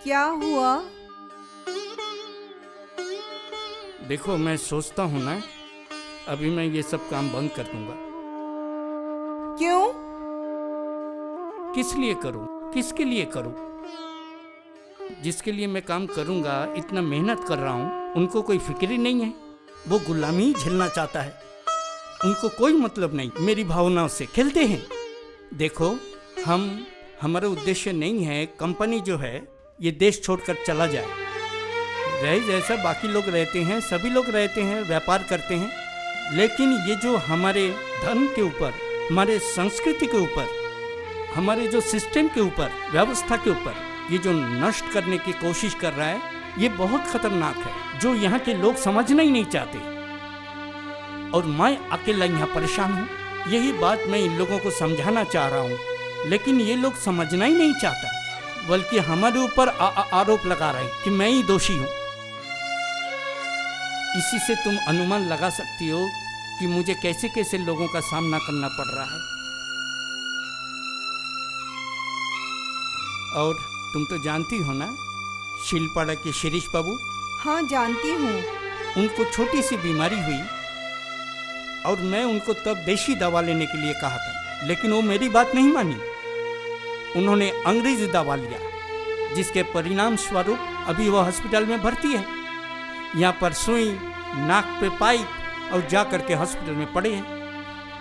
क्या हुआ? देखो, मैं सोचता हूँ ना, अभी मैं ये सब काम बंद कर दूंगा। क्यों? किस लिए करूँ, किसके लिए करूँ? जिसके लिए मैं काम करूंगा, इतना मेहनत कर रहा हूँ, उनको कोई फिक्र ही नहीं है। वो गुलामी ही झेलना चाहता है। उनको कोई मतलब नहीं मेरी भावनाओं से, खेलते हैं। देखो, हमारा उद्देश्य नहीं है कंपनी जो है ये देश छोड़कर चला जाए। रहे जैसा बाकी लोग रहते हैं, सभी लोग रहते हैं, व्यापार करते हैं, लेकिन ये जो हमारे धर्म के ऊपर, हमारे संस्कृति के ऊपर, हमारे जो सिस्टम के ऊपर, व्यवस्था के ऊपर ये जो नष्ट करने की कोशिश कर रहा है, ये बहुत खतरनाक है, जो यहाँ के लोग समझना ही नहीं चाहते। और मैं अकेला यहाँ परेशान हूँ। यही बात मैं इन लोगों को समझाना चाह रहा हूँ, लेकिन ये लोग समझना ही नहीं चाहता, बल्कि हमारे ऊपर आरोप लगा रहे हैं कि मैं ही दोषी हूँ। इसी से तुम अनुमान लगा सकती हो कि मुझे कैसे कैसे लोगों का सामना करना पड़ रहा है। और तुम तो जानती हो ना, शिलपाड़ा के शिरीष बाबू। हाँ, जानती हूँ। उनको छोटी सी बीमारी हुई और मैं उनको तब देशी दवा लेने के लिए कहा था, लेकिन वो मेरी बात नहीं मानी। उन्होंने अंग्रेजी दवा लिया, जिसके परिणाम स्वरूप अभी वह हॉस्पिटल में भर्ती है। यहाँ पर सुई, नाक पे पाइप और जा करके हॉस्पिटल में पड़े हैं।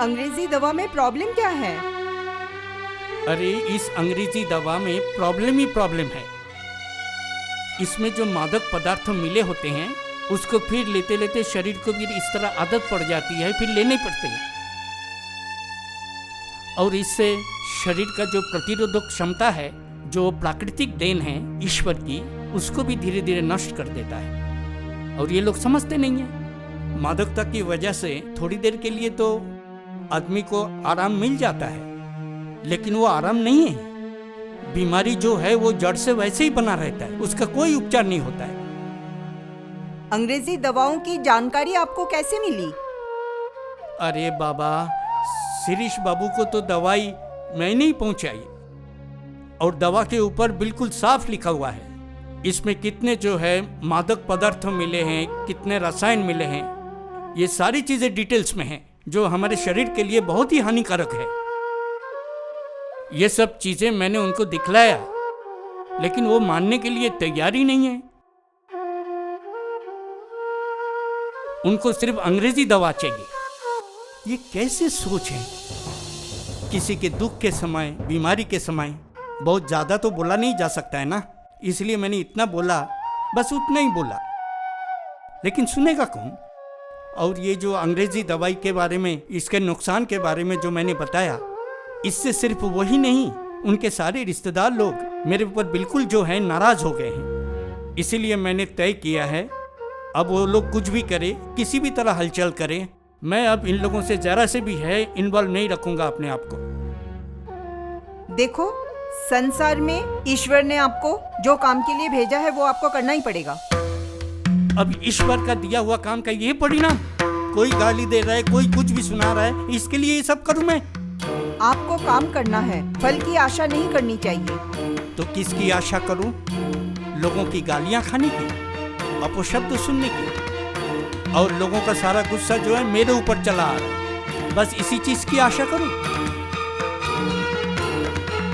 अंग्रेजी दवा में प्रॉब्लम क्या है? अरे, इस अंग्रेजी दवा में प्रॉब्लम ही प्रॉब्लम है। इसमें जो मादक पदार्थ मिले होते हैं, उसको फिर लेते लेते शरीर को भी इस तरह आदत पड़ जाती है, फिर लेने पड़ते हैं। और इससे शरीर का जो प्रतिरोधक क्षमता है, जो प्राकृतिक देन है ईश्वर की, उसको भी धीरे धीरे नष्ट कर देता है। और ये लोग समझते नहीं है। मादकता की वजह से थोड़ी देर के लिए तो आदमी को आराम मिल जाता है, लेकिन वो आराम नहीं है। बीमारी जो है वो जड़ से वैसे ही बना रहता है, उसका कोई उपचार नहीं होता है। अंग्रेजी दवाओं की जानकारी आपको कैसे मिली? अरे बाबा, शिरीष बाबू को तो दवाई मैंने ही पहुंचाई, और दवा के ऊपर बिल्कुल साफ लिखा हुआ है इसमें कितने जो है मादक पदार्थ मिले हैं, कितने रसायन मिले हैं। ये सारी चीजें डिटेल्स में हैं, जो हमारे शरीर के लिए बहुत ही हानिकारक है। ये सब चीजें मैंने उनको दिखलाया, लेकिन वो मानने के लिए तैयार ही नहीं है। उनको सिर्फ अंग्रेजी दवा चाहिए। ये कैसे सोच है? किसी के दुख के समय, बीमारी के समय बहुत ज्यादा तो बोला नहीं जा सकता है ना, इसलिए मैंने इतना बोला, बस उतना ही बोला, लेकिन सुनेगा कौन? और ये जो अंग्रेजी दवाई के बारे में, इसके नुकसान के बारे में जो मैंने बताया, इससे सिर्फ वही नहीं, उनके सारे रिश्तेदार लोग मेरे ऊपर बिल्कुल जो है नाराज हो गए हैं। इसीलिए मैंने तय किया है, अब वो लोग कुछ भी करे, किसी भी तरह हलचल करे, मैं अब इन लोगों से जरा से भी है इन्वॉल्व नहीं रखूंगा अपने आप को। देखो, संसार में ईश्वर ने आपको जो काम के लिए भेजा है वो आपको करना ही पड़ेगा। अब ईश्वर का दिया हुआ काम का ये परिणाम? कोई गाली दे रहा है, कोई कुछ भी सुना रहा है, इसके लिए ये सब करूं मैं? आपको काम करना है, फल की आशा नहीं करनी चाहिए। तो किसकी आशा करूं? लोगों की गालियां खाने की, अपशब्द सुनने की, और लोगों का सारा गुस्सा जो है मेरे ऊपर चला आ रहा है, बस इसी चीज की आशा करूं?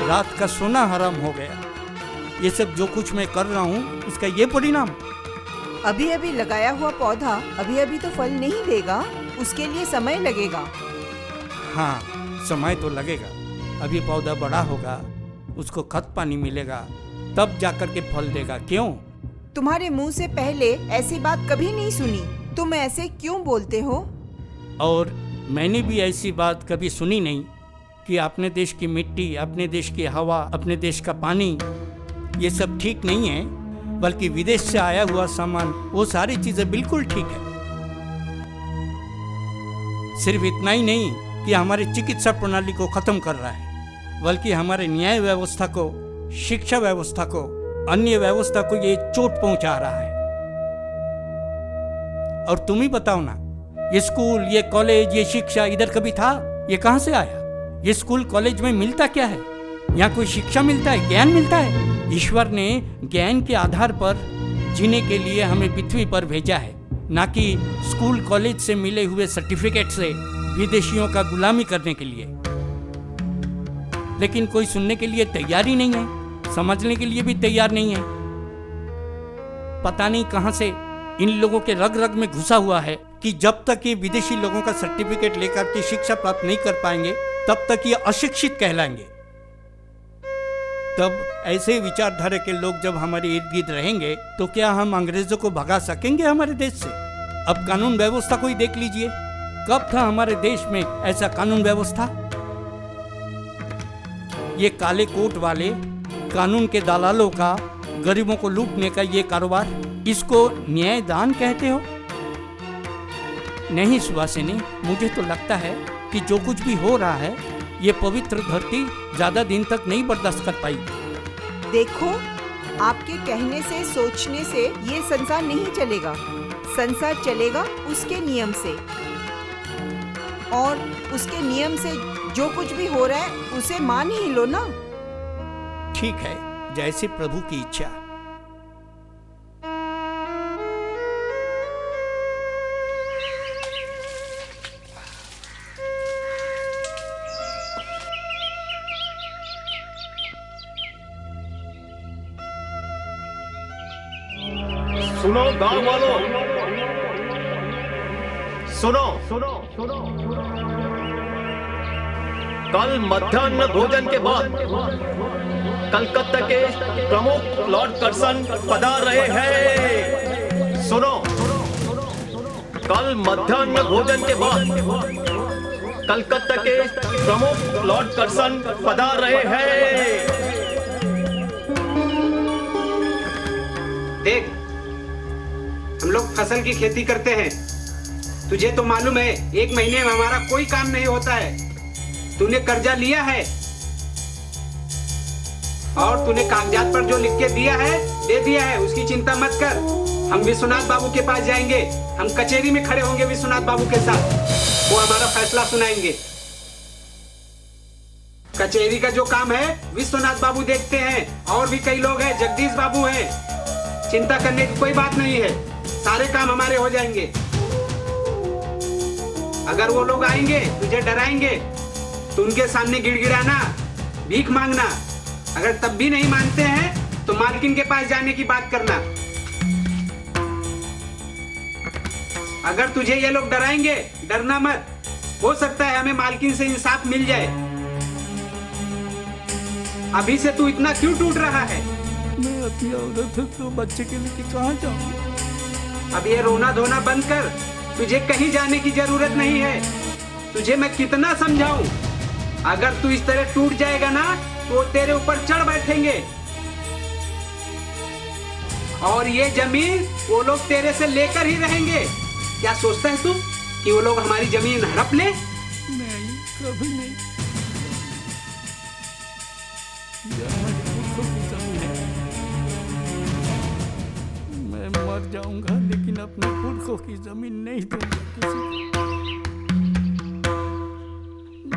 रात का सोना हराम हो गया। ये सब जो कुछ मैं कर रहा हूँ, इसका ये परिणाम। अभी अभी लगाया हुआ पौधा अभी अभी तो फल नहीं देगा, उसके लिए समय लगेगा। हाँ, समय तो लगेगा। अभी पौधा बड़ा होगा, उसको खत पानी मिलेगा, तब जाकर के फल देगा। क्यों? तुम्हारे मुंह से पहले ऐसी बात कभी नहीं सुनी, तुम ऐसे क्यों बोलते हो? और मैंने भी ऐसी बात कभी सुनी नहीं कि अपने देश की मिट्टी, अपने देश की हवा, अपने देश का पानी, ये सब ठीक नहीं है, बल्कि विदेश से आया हुआ सामान, वो सारी चीजें बिल्कुल ठीक है। सिर्फ इतना ही नहीं कि हमारी चिकित्सा प्रणाली को खत्म कर रहा है, बल्कि हमारे न्याय व्यवस्था को, शिक्षा व्यवस्था को, अन्य व्यवस्था को ये चोट पहुंचा रहा है। और तुम ही बताओ ना, ये स्कूल, ये कॉलेज, ये शिक्षा इधर कभी था? ये कहां से आया? ये स्कूल कॉलेज में मिलता क्या है? यहाँ कोई शिक्षा मिलता है, ज्ञान मिलता है? ईश्वर ने ज्ञान के आधार पर जीने के लिए हमें पृथ्वी पर भेजा है, ना कि स्कूल कॉलेज से मिले हुए सर्टिफिकेट से विदेशियों का गुलामी करने के लिए। लेकिन कोई सुनने के लिए तैयार ही नहीं है, समझने के लिए भी तैयार नहीं है। पता नहीं कहां से इन लोगों के रग रग में घुसा हुआ है कि जब तक ये विदेशी लोगों का सर्टिफिकेट लेकर के शिक्षा प्राप्त नहीं कर पाएंगे तब तक ये अशिक्षित कहलाएंगे। तब ऐसे विचारधारा के लोग जब हमारे इर्द गिर्द रहेंगे तो क्या हम अंग्रेजों को भगा सकेंगे हमारे देश से? अब कानून व्यवस्था को ही देख लीजिए, कब था हमारे देश में ऐसा कानून व्यवस्था? ये काले कोट वाले कानून के दलालों का गरीबों को लूटने का ये कारोबार, इसको न्यायदान कहते हो? नहीं सुभाषिनी, मुझे तो लगता है कि जो कुछ भी हो रहा है ये पवित्र धरती ज्यादा दिन तक नहीं बर्दाश्त कर पाई। देखो, आपके कहने से, सोचने से ये संसार नहीं चलेगा। संसार चलेगा उसके नियम से, और उसके नियम से जो कुछ भी हो रहा है उसे मान ही लो ना। ठीक है, जैसे प्रभु की इच्छा। सुनो गांव वालों, सुनो सुनो सुनो, कल मध्याह्न भोजन के बाद कलकत्ता के प्रमुख लॉर्ड कर्सन पधार रहे हैं। सुनो, कल मध्याह्न भोजन के बाद कलकत्ता के प्रमुख लॉर्ड कर्सन पधार रहे हैं। देख, हम लोग फसल की खेती करते हैं। तुझे तो मालूम है 1 महीने में हमारा कोई काम नहीं होता है। तूने कर्जा लिया है और तूने कागजात पर जो लिख के दिया है दे दिया है, उसकी चिंता मत कर। हम विश्वनाथ बाबू के पास जाएंगे, हम कचहरी में खड़े होंगे विश्वनाथ बाबू के साथ, वो हमारा फैसला सुनाएंगे। कचहरी का जो काम है विश्वनाथ बाबू देखते हैं, और भी कई लोग हैं, जगदीश बाबू हैं। चिंता करने की कोई बात नहीं है, सारे काम हमारे हो जाएंगे। अगर वो लोग आएंगे तुझे डराएंगे तो उनके सामने गिड़गिड़ाना, भीख मांगना। अगर तब भी नहीं मानते हैं तो मालकिन के पास जाने की बात करना। अगर तुझे ये लोग डराएंगे, डरना मत, हो सकता है हमें मालकिन से इंसाफ मिल जाए। अभी से तू इतना क्यों टूट रहा है? मैं अपनी औरत को बच्चे के लिए कहाँ जाऊँ? अब ये रोना धोना बंद कर, तुझे कहीं जाने की जरूरत नहीं है। तुझे मैं कितना समझाऊं, अगर तू इस तरह टूट जाएगा ना तो तेरे ऊपर चढ़ बैठेंगे, और ये जमीन वो लोग तेरे से लेकर ही रहेंगे। क्या सोचता है तू कि वो लोग हमारी जमीन हड़प ले? नहीं, कभी नहीं। मैं मर जाऊंगा लेकिन अपने पुरखों की जमीन नहीं दूंगा किसी को।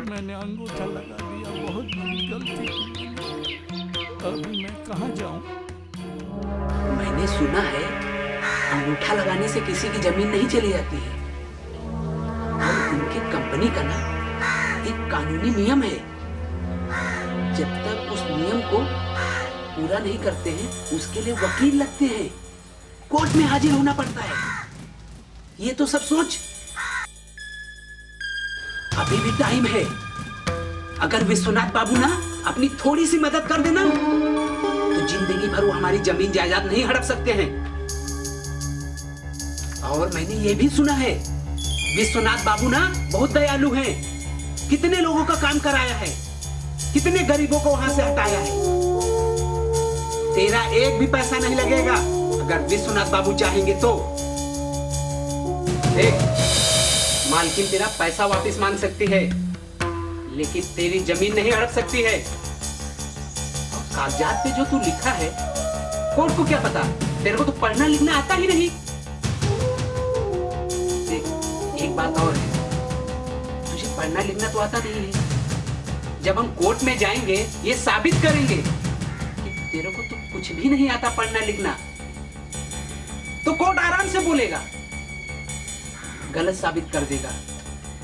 मैंने अंगूठा लगा दिया, बहुत बड़ी गलती की मैंने। अभी मैं कहाँ जाऊं? मैंने सुना है अंगूठा लगाने से किसी की जमीन नहीं चली जाती है, और उनकी कंपनी का ना एक कानूनी नियम है, जब तक उस नियम को पूरा नहीं करते हैं उसके लिए वकील लगते हैं, कोर्ट में हाजिर होना पड़ता है। ये तो सब सोच, अभी भी टाइम है। अगर विश्वनाथ बाबू ना अपनी थोड़ी सी मदद कर देना तो जिंदगी भर वो हमारी जमीन जायदाद नहीं हड़प सकते हैं। और मैंने ये भी सुना है विश्वनाथ बाबू ना बहुत दयालु हैं, कितने लोगों का काम कराया है, कितने गरीबों को वहां से हटाया है। तेरा एक भी पैसा नहीं लगेगा अगर विश्वनाथ बाबू चाहेंगे तो। देख, मालकिन तेरा पैसा वापस मांग सकती है लेकिन तेरी जमीन नहीं हड़प सकती है। कागजात पे जो तू लिखा है कोर्ट को क्या पता, तेरे को तो पढ़ना लिखना आता ही नहीं। देख, एक बात और है, तुझे पढ़ना लिखना तो आता नहीं है। जब हम कोर्ट में जाएंगे ये साबित करेंगे कि तेरे को तो कुछ भी नहीं आता पढ़ना लिखना, तो कोर्ट आराम से बोलेगा, गलत साबित कर देगा,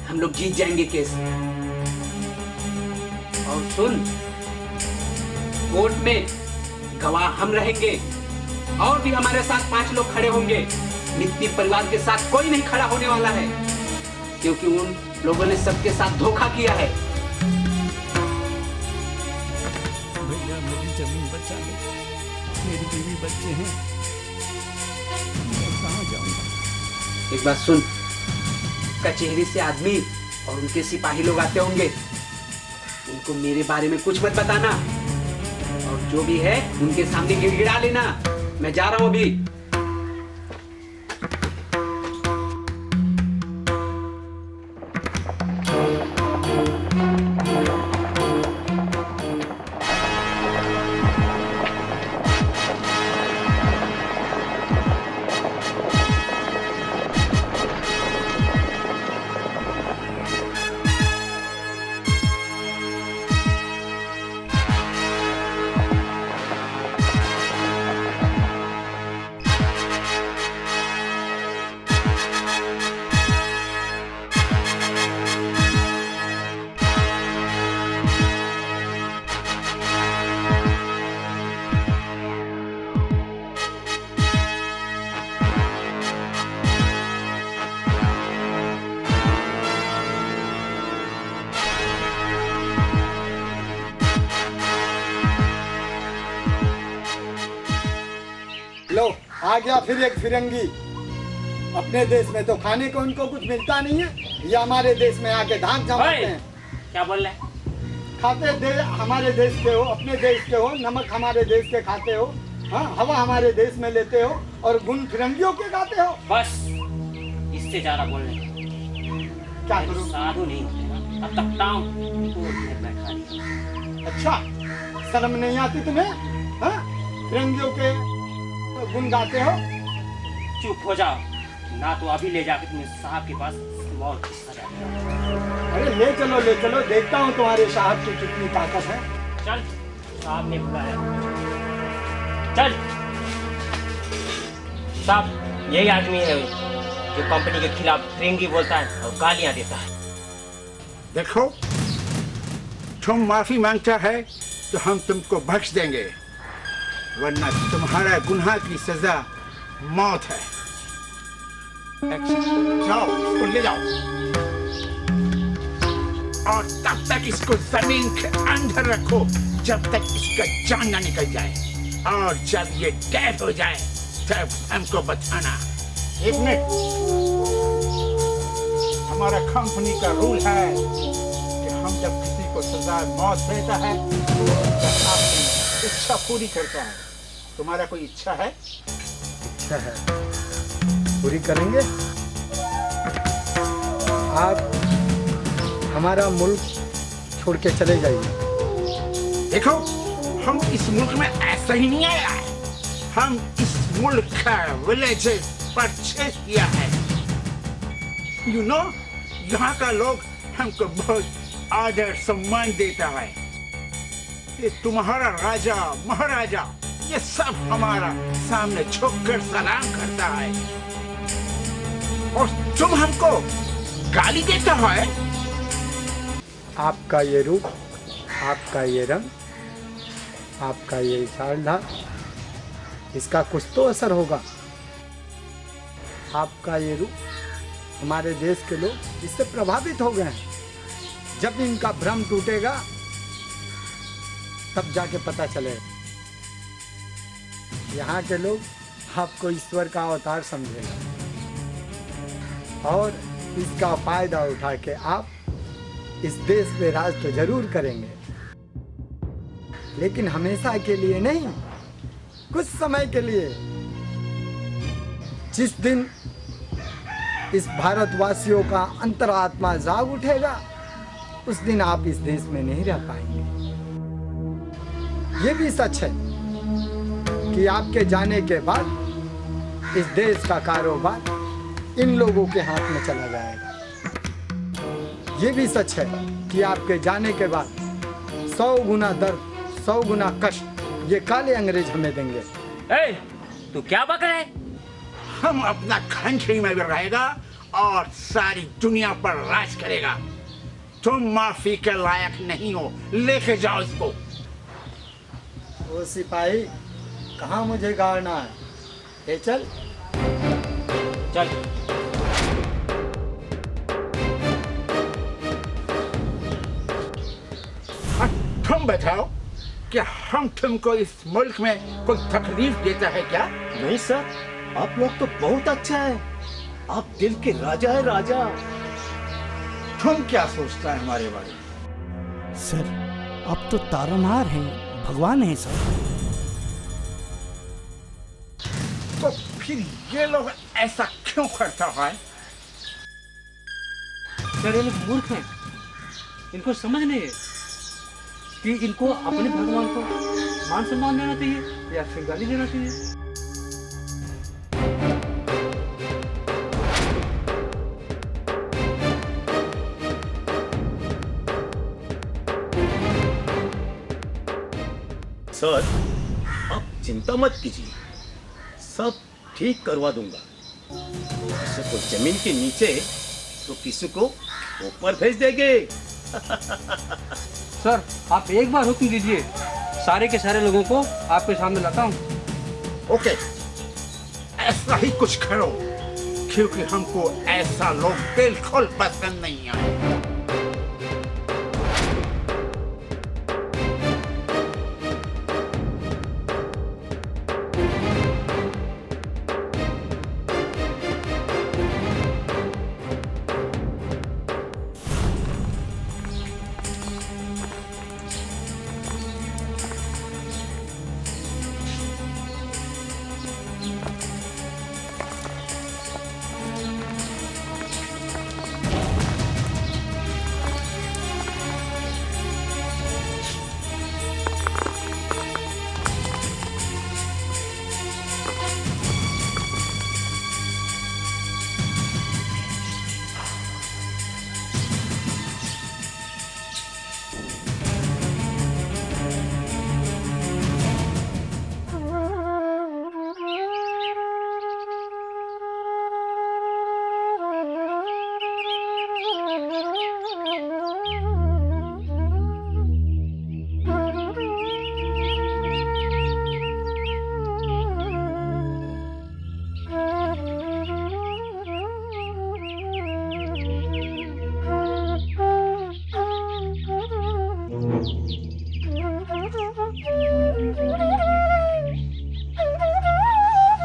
हम लोग जीत जाएंगे केस। और सुन, कोर्ट में गवाह हम रहेंगे और भी हमारे साथ 5 लोग खड़े होंगे। मित्ती परिवार के साथ कोई नहीं खड़ा होने वाला है, क्योंकि उन लोगों ने सबके साथ धोखा किया है। भैया मेरी जमीन बचा ले, मेरी बीवी बच्चे हैं, मैं कहाँ जाऊंगा? एक बात सुन, कचहरी से आदमी और उनके सिपाही लोग आते होंगे, उनको मेरे बारे में कुछ मत बताना, और जो भी है उनके सामने गिड़गिड़ा लेना। मैं जा रहा हूं अभी। लो आ गया फिर एक फिरंगी। अपने देश में तो खाने को उनको कुछ मिलता नहीं है, ये हमारे देश में आके धाक जमाते हैं। क्या बोल रहे हैं? खाते दे हमारे देश के हो, अपने देश के हो, नमक हमारे देश के खाते हो, हाँ हवा हमारे देश में लेते हो और गुण फिरंगियों के खाते हो। बस इससे ज्यादा बोल रहे हैं। क्या करूं? साधु नहीं होते ना, अब तक टाउन कोर्ट में बैठा दिया। अच्छा शर्म नहीं आती तुम्हें? हाँ फिरंगियों के गुण गाते हो। चुप हो जाओ, ना तो अभी ले जाकर तुम्हें साहब के पास मौत की सजा दे। अरे ले चलो, देखता हूँ तुम्हारे साहब की कितनी ताकत है। चल, साहब ने बुलाया। चल साहब, यही आदमी है जो कंपनी के खिलाफ फिरंगी बोलता है और गालियां देता है। देखो, तुम माफी मांगता है तो हम तुमको बख्श देंगे, वरना तुम्हारा गुनाह की सजा मौत है। जाओ, इसको ले जाओ और तब तक इसको जमीन के अंदर रखो जब तक इसका जान ना निकल जाए, और जब ये डेड हो जाए तब हमको बताना। एक मिनट, हमारा कंपनी का रूल है कि हम जब किसी को सजा मौत देता है तो अपनी इच्छा पूरी करता है। तुम्हारा कोई इच्छा है? इच्छा है, पूरी करेंगे। आप हमारा मुल्क छोड़ के चले जाइए। देखो, हम इस मुल्क में ऐसा ही नहीं आया है, हम इस मुल्क का विलेजेस परचेज किया है। यू नो, यहाँ का लोग हमको बहुत आदर सम्मान देता है। ये तुम्हारा राजा महाराजा ये सब हमारा सामने झुककर सलाम करता है, और तुम हमको गाली देता है। आपका ये रूप, आपका ये रंग, आपका ये चालढाल, इसका कुछ तो असर होगा। आपका ये रूप, हमारे देश के लोग इससे प्रभावित हो गए हैं। जब इनका भ्रम टूटेगा तब जाके पता चलेगा। यहाँ के लोग आपको ईश्वर का अवतार समझेगा और इसका फायदा उठा के आप इस देश पे राज तो जरूर करेंगे, लेकिन हमेशा के लिए नहीं, कुछ समय के लिए। जिस दिन इस भारतवासियों का अंतरात्मा जाग उठेगा उस दिन आप इस देश में नहीं रह पाएंगे। ये भी सच है कि आपके जाने के बाद इस देश का कारोबार इन लोगों के हाथ में चला जाएगा। ये भी सच है कि आपके जाने के बाद 100 गुना दर्द, 100 गुना कष्ट ये काले अंग्रेज हमें देंगे। ए, तू क्या बक रहा है? हम अपना कंट्री में भी रहेगा और सारी दुनिया पर राज करेगा। तुम माफी के लायक नहीं हो, लेके जाओ इसको। ओ सिपाही, कहाँ मुझे गाड़ना है? ये चल। चल। तुम बताओ, क्या हम तुमको इस मुल्क में कोई तकलीफ देता है क्या? नहीं सर, आप लोग तो बहुत अच्छा है। आप दिल के राजा है, राजा। तुम क्या सोचता है हमारे बारे में? सर, अब तो तारनहार हैं, भगवान हैं सर। तो फिर ये लोग ऐसा क्यों करता है? सर ये लोग मूर्ख हैं, इनको समझ नहीं है कि इनको अपने भगवान को मान सम्मान देना चाहिए या फिर गाली देना चाहिए। सर, आप चिंता मत कीजिए, सब ठीक करवा दूंगा। किसी को जमीन के नीचे तो किसी को ऊपर भेज देंगे। सर आप एक बार हुक्म दीजिए, सारे के सारे लोगों को आपके सामने लाता हूँ। ओके, ऐसा ही कुछ करो, क्योंकि हमको ऐसा लोग बिल्कुल पसंद नहीं आए।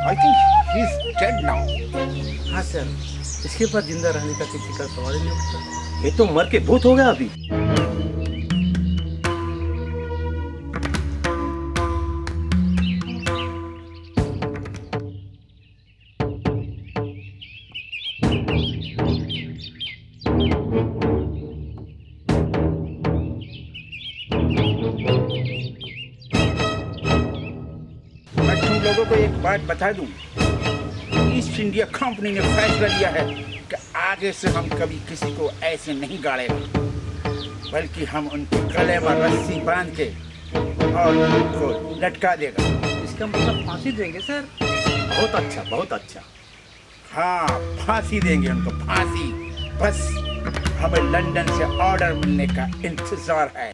I think he's dead now. हाँ सर, इसके बाद जिंदा रहने का किसी का सवाल ही नहीं उठता। ये तो मर के भूत हो गया अभी। मैं तुम लोगों को एक बात बता दूं, ईस्ट इंडिया कंपनी ने फैसला लिया है कि आगे से हम कभी किसी को ऐसे नहीं गाड़ेगा, बल्कि हम उनके गले में रस्सी बांध के और उनको लटका देगा। इसका मतलब फांसी देंगे सर? बहुत अच्छा, बहुत अच्छा। हाँ, फांसी देंगे उनको, फांसी। बस हमें लंदन से ऑर्डर मिलने का इंतजार है।